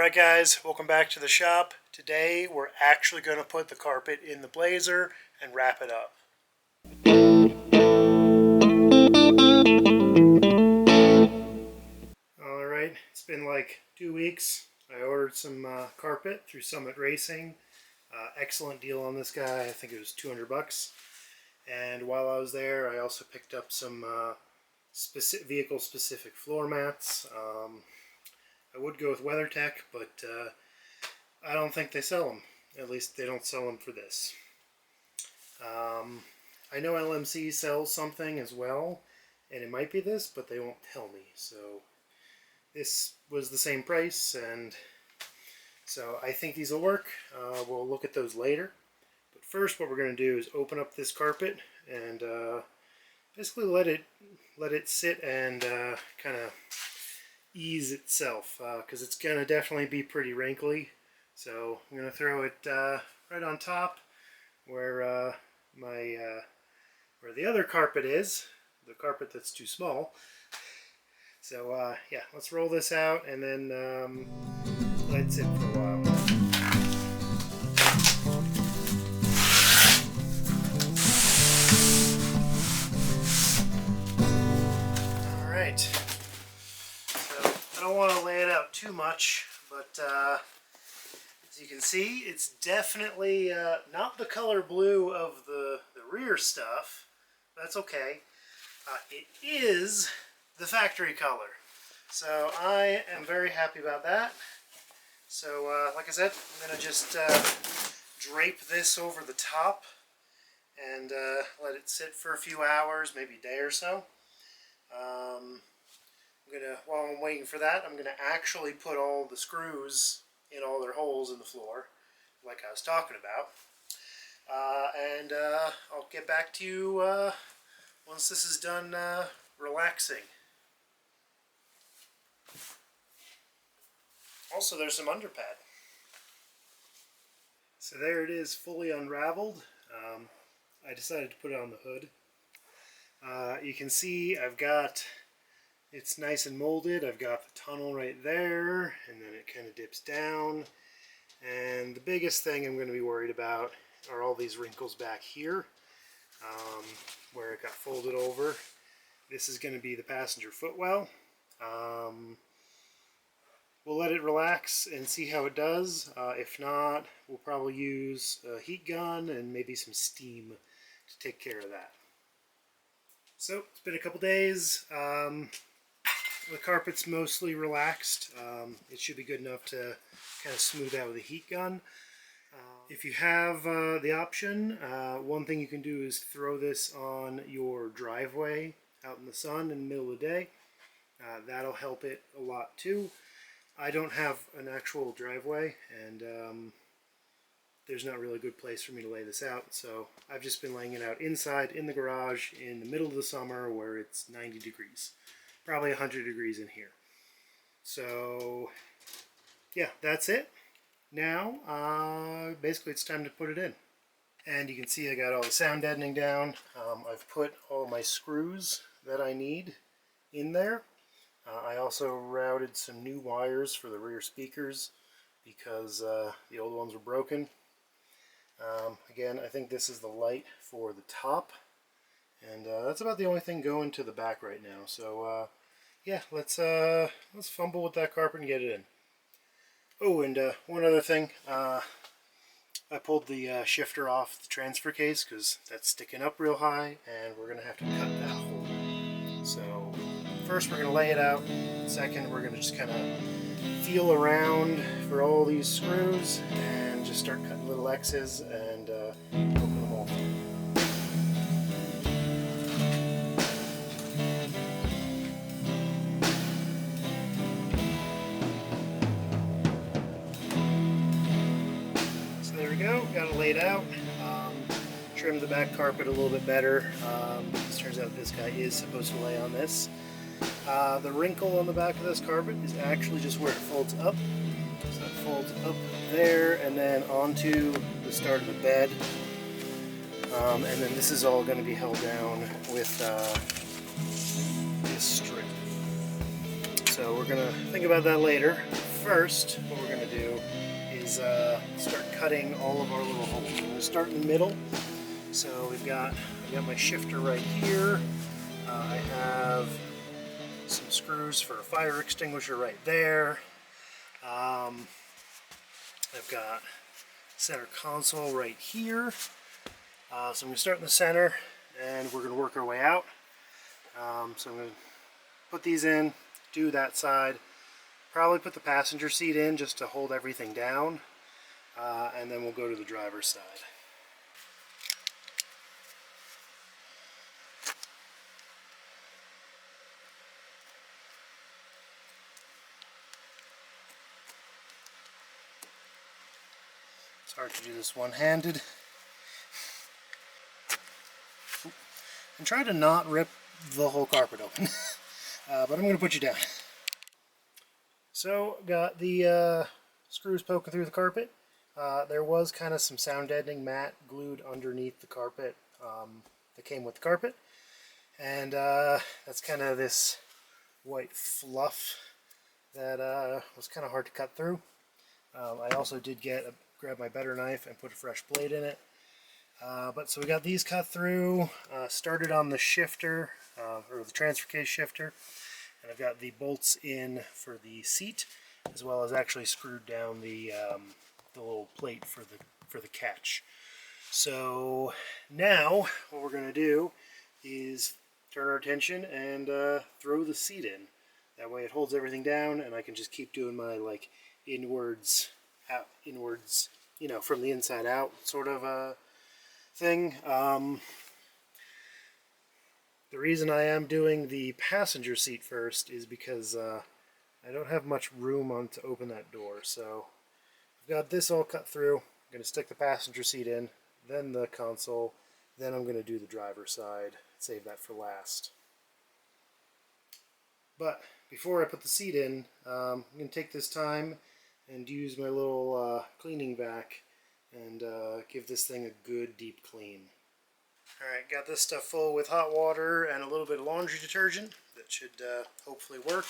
Alright guys, welcome back to the shop. Today we're actually going to put the carpet in the blazer and wrap it up. Alright, it's been like 2 weeks. I ordered some carpet through Summit Racing. Excellent deal on this guy. I think it was 200 bucks. And while I was there, I also picked up some vehicle-specific floor mats. I would go with WeatherTech, but I don't think they sell them. At least they don't sell them for this. I know LMC sells something as well, and it might be this, but they won't tell me. So this was the same price, and so I think these will work. We'll look at those later. But first, what we're going to do is open up this carpet and basically let it sit and kind of ease itself, because it's going to definitely be pretty wrinkly. So I'm going to throw it right on top where where the other carpet is, the carpet that's too small. So yeah, let's roll this out and then let it sit for a while. Alright, so I don't want to lay it out too much, but as you can see, it's definitely not the color blue of the rear stuff. That's okay. It is the factory color. So I am very happy about that. So like I said, I'm going to just drape this over the top and let it sit for a few hours, maybe a day or so. While I'm waiting for that, I'm going to actually put all the screws in all their holes in the floor, like I was talking about. And I'll get back to you once this is done relaxing. Also, there's some underpad. So there it is, fully unraveled. I decided to put it on the hood. You can see it's nice and molded. I've got the tunnel right there, and then it kind of dips down. And the biggest thing I'm going to be worried about are all these wrinkles back here, where it got folded over. This is going to be the passenger footwell. We'll let it relax and see how it does. If not, we'll probably use a heat gun and maybe some steam to take care of that. So it's been a couple days. The carpet's mostly relaxed. It should be good enough to kind of smooth out with a heat gun. If you have the option, one thing you can do is throw this on your driveway out in the sun in the middle of the day. That'll help it a lot too. I don't have an actual driveway, and there's not really a good place for me to lay this out, so I've just been laying it out inside in the garage in the middle of the summer where it's 90 degrees. Probably 100 degrees in here. So yeah, that's it. Now basically it's time to put it in. And you can see I got all the sound deadening down. I've put all my screws that I need in there. I also routed some new wires for the rear speakers because the old ones were broken. Again, I think this is the light for the top. And that's about the only thing going to the back right now. So yeah, let's fumble with that carpet and get it in. Oh, and one other thing, I pulled the shifter off the transfer case because that's sticking up real high, and we're gonna have to cut that hole. So first we're gonna lay it out. Second, we're gonna just kind of feel around for all these screws and just start cutting little X's and open them all. Got it laid out. Trimmed the back carpet a little bit better. It turns out this guy is supposed to lay on this. The wrinkle on the back of this carpet is actually just where it folds up. So it folds up there and then onto the start of the bed. And then this is all going to be held down with this strip. So we're going to think about that later. first, what we're going to do is start cutting all of our little holes. I'm going to start in the middle. So I've got my shifter right here. I have some screws for a fire extinguisher right there. I've got center console right here. So I'm going to start in the center and we're going to work our way out. So I'm going to put these in, do that side, probably put the passenger seat in just to hold everything down, and then we'll go to the driver's side. It's hard to do this one-handed. And try to not rip the whole carpet open. But I'm going to put you down. So, got the screws poking through the carpet. There was kind of some sound deadening mat glued underneath the carpet that came with the carpet. And that's kind of this white fluff that was kind of hard to cut through. I also did grab my better knife and put a fresh blade in it. So we got these cut through, started on the shifter, or the transfer case shifter, and I've got the bolts in for the seat, as well as actually screwed down the little plate for the catch. So now what we're going to do is turn our attention and throw the seat in. That way it holds everything down, and I can just keep doing my like inwards, you know, from the inside out sort of thing. The reason I am doing the passenger seat first is because I don't have much room to open that door. So I've got this all cut through. I'm going to stick the passenger seat in, then the console, then I'm going to do the driver's side, save that for last. But before I put the seat in, I'm going to take this time and use my little cleaning vac and give this thing a good deep clean. Alright, got this stuff full with hot water and a little bit of laundry detergent. That should hopefully work.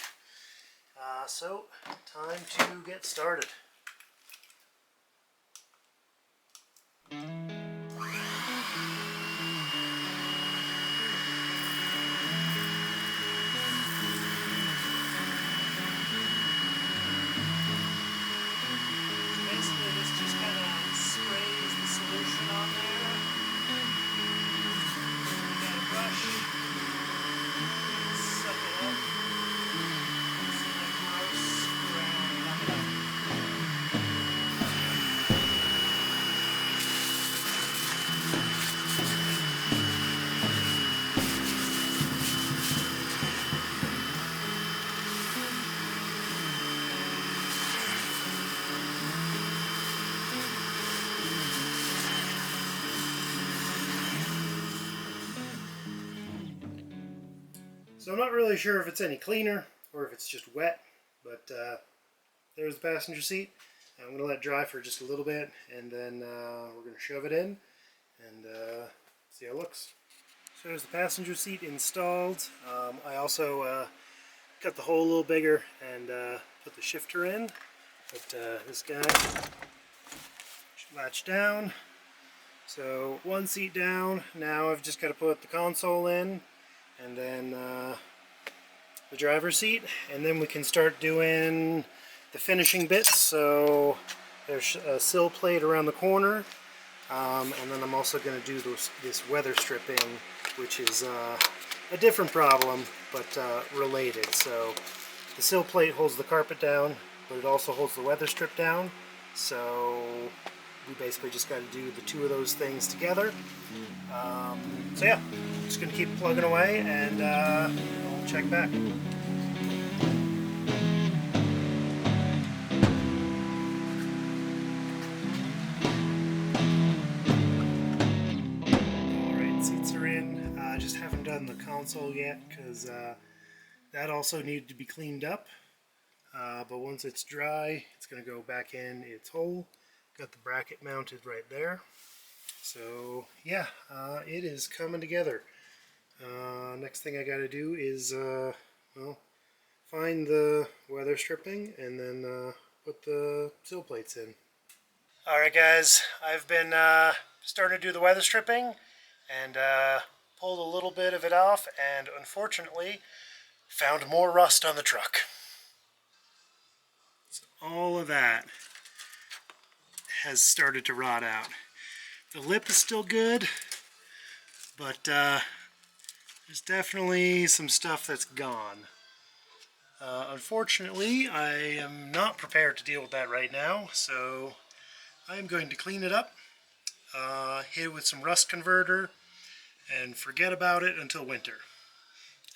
So, time to get started. So I'm not really sure if it's any cleaner or if it's just wet, but there's the passenger seat. I'm going to let it dry for just a little bit, and then we're going to shove it in and see how it looks. So there's the passenger seat installed. I also cut the hole a little bigger and put the shifter in. But this guy should latch down. So one seat down. Now I've just got to put the console in, and then the driver's seat, and then we can start doing the finishing bits. So there's a sill plate around the corner, and then I'm also going to do this weather stripping, which is a different problem, but related. So the sill plate holds the carpet down, but it also holds the weather strip down. So we basically just got to do the two of those things together. So yeah, just going to keep plugging away, and we'll check back. Alright, seats are in. I just haven't done the console yet because that also needed to be cleaned up. But once it's dry, it's going to go back in its hole. Got the bracket mounted right there. So yeah, it is coming together. Next thing I got to do is well, find the weather stripping and then put the sill plates in. Alright guys, I've been starting to do the weather stripping and pulled a little bit of it off, and unfortunately found more rust on the truck. So all of that has started to rot out. The lip is still good, but there's definitely some stuff that's gone. Unfortunately, I am not prepared to deal with that right now, so I'm going to clean it up, hit it with some rust converter, and forget about it until winter.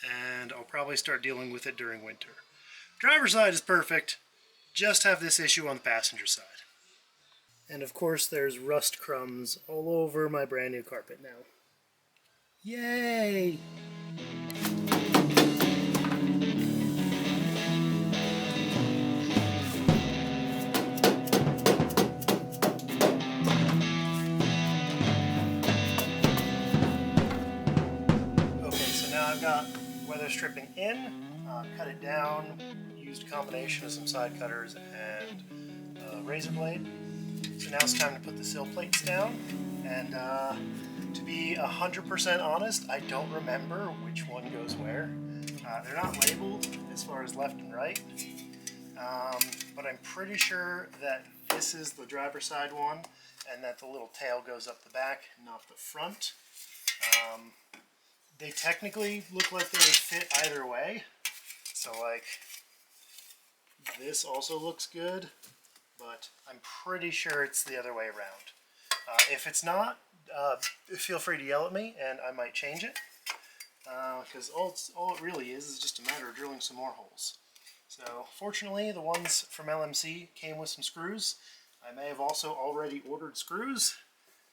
And I'll probably start dealing with it during winter. Driver's side is perfect, just have this issue on the passenger side. And of course there's rust crumbs all over my brand new carpet now. Yay! I've got weather stripping in, cut it down, used a combination of some side cutters and a razor blade. So now it's time to put the sill plates down, and to be 100% honest, I don't remember which one goes where. They're not labeled as far as left and right, but I'm pretty sure that this is the driver's side one and that the little tail goes up the back, not the front. They technically look like they would fit either way. So like, this also looks good, but I'm pretty sure it's the other way around. If it's not, feel free to yell at me and I might change it. Because all it really is just a matter of drilling some more holes. So fortunately, the ones from LMC came with some screws. I may have also already ordered screws,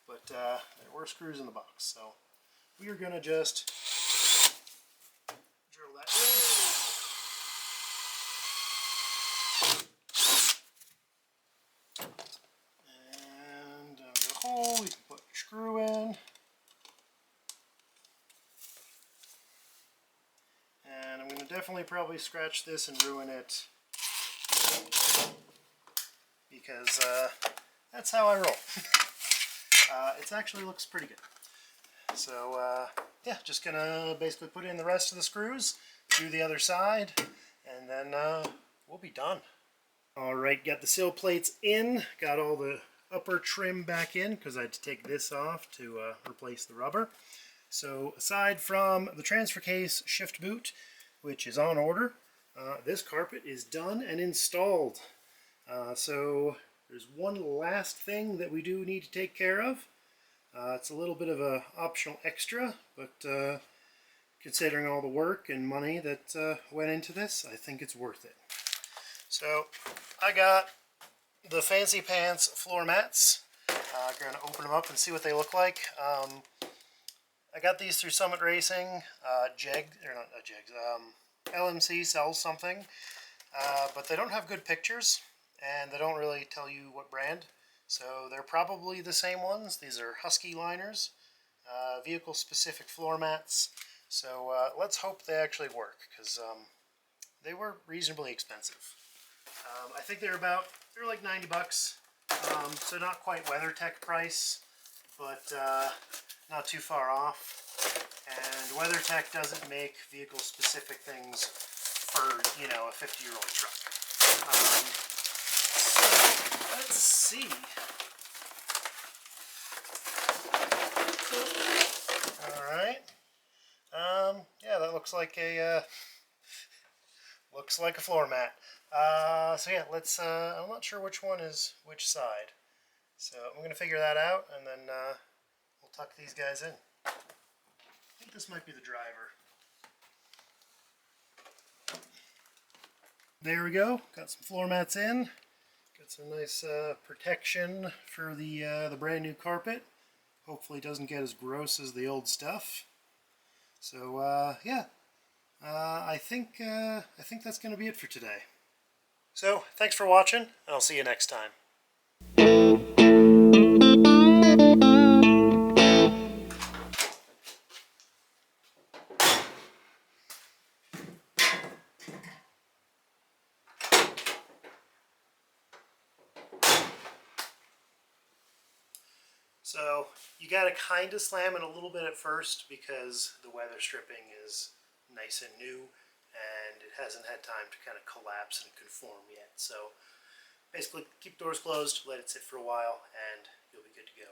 but there were screws in the box. So we are going to just drill that in. And down to the hole, we can put your screw in. And I'm going to definitely probably scratch this and ruin it, because that's how I roll. It actually looks pretty good. So yeah, just gonna basically put in the rest of the screws, do the other side, and then we'll be done. Alright, got the sill plates in, got all the upper trim back in because I had to take this off to replace the rubber. So aside from the transfer case shift boot, which is on order, this carpet is done and installed. So there's one last thing that we do need to take care of. It's a little bit of an optional extra, but considering all the work and money that went into this, I think it's worth it. So I got the Fancy Pants floor mats. I'm going to open them up and see what they look like. I got these through Summit Racing. LMC sells something, but they don't have good pictures and they don't really tell you what brand. So they're probably the same ones. These are Husky liners, vehicle specific floor mats. So let's hope they actually work, because they were reasonably expensive. I think they're like 90 bucks. So not quite WeatherTech price, but not too far off. And WeatherTech doesn't make vehicle specific things for, you know, a 50-year-old truck. So let's see. Alright. Yeah, that looks like a floor mat. So yeah, let's I'm not sure which one is which side. So I'm gonna figure that out, and then we'll tuck these guys in. I think this might be the driver. There we go. Got some floor mats in. Got some nice protection for the brand new carpet. Hopefully it doesn't get as gross as the old stuff. So yeah, I think that's going to be it for today. So thanks for watching, and I'll see you next time. So you got to kind of slam it a little bit at first because the weather stripping is nice and new and it hasn't had time to kind of collapse and conform yet. So basically keep doors closed, let it sit for a while, and you'll be good to go.